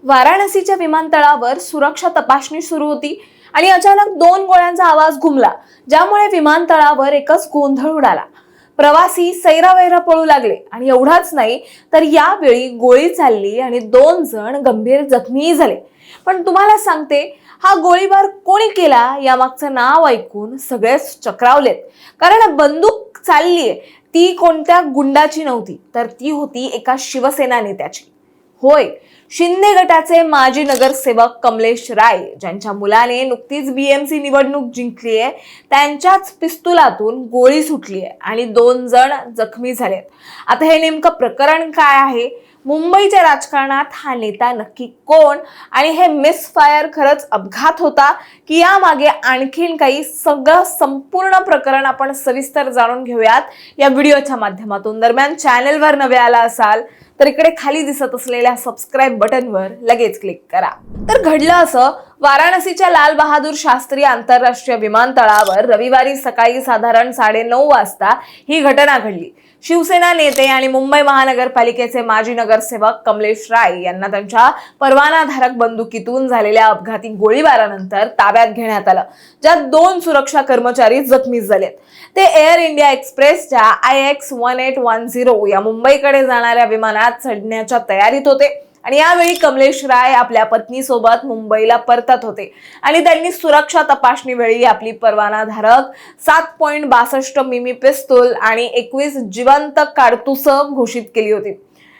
वाराणसीच्या विमानतळावर सुरक्षा तपासणी सुरू होती आणि अचानक 2 गोळ्यांचा आवाज घुमला, ज्यामुळे विमानतळावर एकच गोंधळ उडाला। प्रवासी सैरावैरा पळू लागले आणि एवढाच नाही तर यावेळी गोळी चालली आणि 2 जण गंभीर जखमी झाले। पण तुम्हाला सांगते, हा गोळीबार कोणी केला यामागचं नाव ऐकून सगळेच चक्रावलेत। कारण बंदूक चाललीये ती कोणत्या गुंडाची नव्हती, तर ती होती एका शिवसेना नेत्याची। होय, शिंदे गटाचे माजी नगरसेवक कमलेश राय, ज्यांच्या मुलाने नुकतीच बीएमसी निवडणूक जिंकली आहे, त्यांच्याच पिस्तुलातून गोळी सुटली आहे आणि 2 जण जखमी झालेत। आता हे नेमकं प्रकरण काय आहे? मुंबईच्या राजकारणात हा नेता नक्की कोण आणि हे मिसफायर खरंच अपघात होता की यामागे आणखीन काही? सगळं संपूर्ण प्रकरण आपण सविस्तर जाणून घेऊयात या व्हिडिओच्या माध्यमातून। दरम्यान चॅनलवर नवे आला असाल तर इकडे खाली दिसत असलेल्या सबस्क्राइब बटनवर लगेच क्लिक करा। तर घडलं असं, वाराणसीच्या लाल बहादूर शास्त्री आंतरराष्ट्रीय विमानतळावर रविवारी सकाळी साधारण 9:30 वाजता ही घटना घडली। शिवसेना नेते आणि मुंबई महानगरपालिकेचे माजी नगरसेवक कमलेश राय यांना त्यांच्या परवानाधारक बंदुकीतून झालेल्या अपघाती गोळीबारानंतर ताब्यात घेण्यात आलं, ज्यात 2 सुरक्षा कर्मचारी जखमी झालेत। ते एअर इंडिया एक्सप्रेसच्या IX-1810 या मुंबईकडे जाणाऱ्या विमानात चढण्याच्या तयारीत होते आणि यावेळी कमलेश राय आपल्या पत्नीसोबत मुंबईला परतत होते आणि त्यांनी सुरक्षा तपासणी वेळी आपली परवानाधारक 7.62 मिमी पिस्तूल आणि 21 जिवंत कारतूस घोषित केली होती।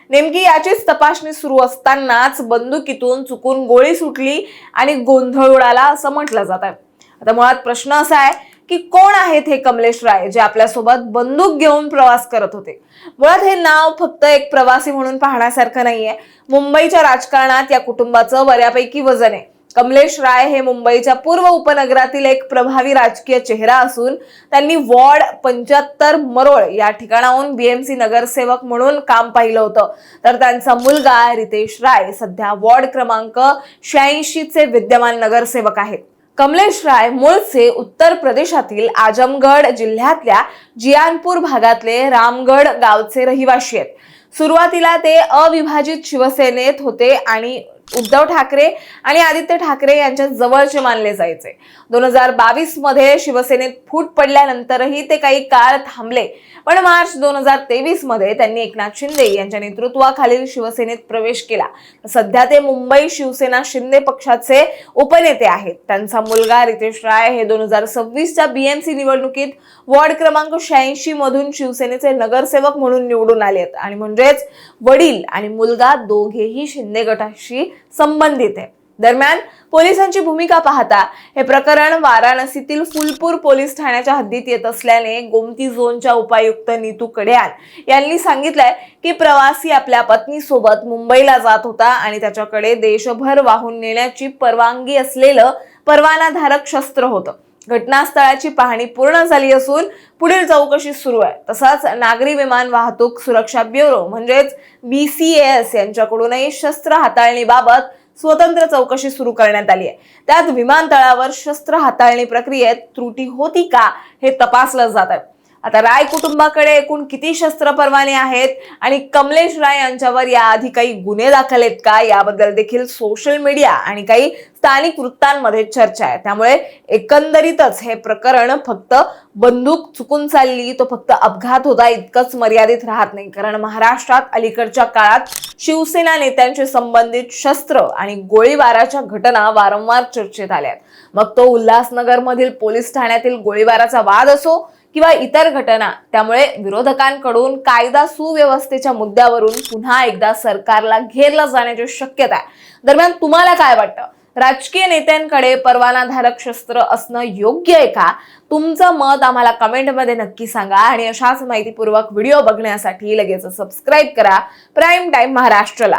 नेमकी याचीच तपासणी सुरू असतानाच बंदुकीतून चुकून गोळी सुटली आणि गोंधळ उडाला असं म्हटलं जात आहे। आता मुळात प्रश्न असा आहे की कोण आहेत हे कमलेश राय, जे आपल्यासोबत बंदूक घेऊन प्रवास करत होते? मुळात हे नाव फक्त एक प्रवासी म्हणून पाहण्यासारखं नाहीये। मुंबईच्या राजकारणात या कुटुंबाचं बऱ्यापैकी वजन आहे। कमलेश राय हे मुंबईच्या पूर्व उपनगरातील एक प्रभावी राजकीय चेहरा असून त्यांनी वॉर्ड 75 मरोळ या ठिकाणाहून बीएमसी नगरसेवक म्हणून काम पाहिलं होतं। तर त्यांचा मुलगा रितेश राय सध्या वॉर्ड क्रमांक 86 चे विद्यमान नगरसेवक आहेत। कमलेश राय मूळचे उत्तर प्रदेशातील आजमगड जिल्ह्यातल्या जियानपूर भागातले रामगड गावचे रहिवासी आहेत। सुरुवातीला ते अविभाजित शिवसेनेत होते आणि उद्धव ठाकरे आणि आदित्य ठाकरे यांच्या जवळचे मानले जायचे। 2022 मध्ये शिवसेनेत फूट पडल्यानंतरही ते काही काळ थांबले, पण मार्च 2023 मध्ये त्यांनी एकनाथ शिंदे यांच्या नेतृत्वाखालील शिवसेनेत प्रवेश केला। सध्या ते मुंबई शिवसेना शिंदे पक्षाचे उपनेते आहेत। त्यांचा मुलगा रितेश राय हे 2026 च्या बीएमसी निवडणुकीत वॉर्ड क्रमांक 86 मधून शिवसेनेचे नगरसेवक म्हणून निवडून आलेत आणि म्हणजेच वडील आणि मुलगा दोघेही शिंदे गटाशी संबंधित आहे। दरम्यान पोलिसांची भूमिका पाहता हे प्रकरण वाराणसीतील फुलपूर पोलीस ठाण्याच्या हद्दीत येत असल्याने गोमती झोनच्या उपायुक्त नीतू कड्याल यांनी सांगितलंय की प्रवासी आपल्या पत्नीसोबत मुंबईला जात होता आणि त्याच्याकडे देशभर वाहून नेण्याची परवानगी असलेलं परवानाधारक शस्त्र होतं। घटनास्थळाची पाहणी पूर्ण झाली असून पुढील चौकशी सुरू आहे। तसंच नागरी विमान वाहतूक सुरक्षा ब्युरो म्हणजेच BCAS यांच्याकडूनही शस्त्र हाताळणीबाबत स्वतंत्र चौकशी सुरू करण्यात आली आहे। त्यात विमानतळावर शस्त्र हाताळणी प्रक्रियेत त्रुटी होती का हे तपासलं जात आहे। आता राय कुटुंबाकडे एकूण किती शस्त्र परवाने आहेत आणि कमलेश राय यांच्यावर याआधी काही गुन्हे दाखल आहेत का याबद्दल देखील सोशल मीडिया आणि काही स्थानिक वृत्तांमध्ये चर्चा आहे। त्यामुळे एकंदरीतच हे प्रकरण फक्त बंदूक चुकून चालली तो फक्त अपघात होता इतकंच मर्यादित राहत नाही, कारण महाराष्ट्रात अलीकडच्या काळात शिवसेना नेत्यांशी संबंधित शस्त्र आणि गोळीबाराच्या घटना वारंवार चर्चेत आल्यात। मग तो उल्हासनगर मधील पोलीस ठाण्यातील गोळीबाराचा वाद असो किंवा इतर घटना। त्यामुळे विरोधकांकडून कायदा सुव्यवस्थेच्या मुद्द्यावरून पुन्हा एकदा सरकारला घेरलं जाण्याची शक्यता आहे। दरम्यान तुम्हाला काय वाटतं? राजकीय नेत्यांकडे परवानाधारक शस्त्र असणं योग्य आहे का? तुमचं मत आम्हाला कमेंटमध्ये नक्की सांगा आणि अशाच माहितीपूर्वक व्हिडिओ बघण्यासाठी लगेच सबस्क्राइब करा प्राईम टाइम महाराष्ट्रला।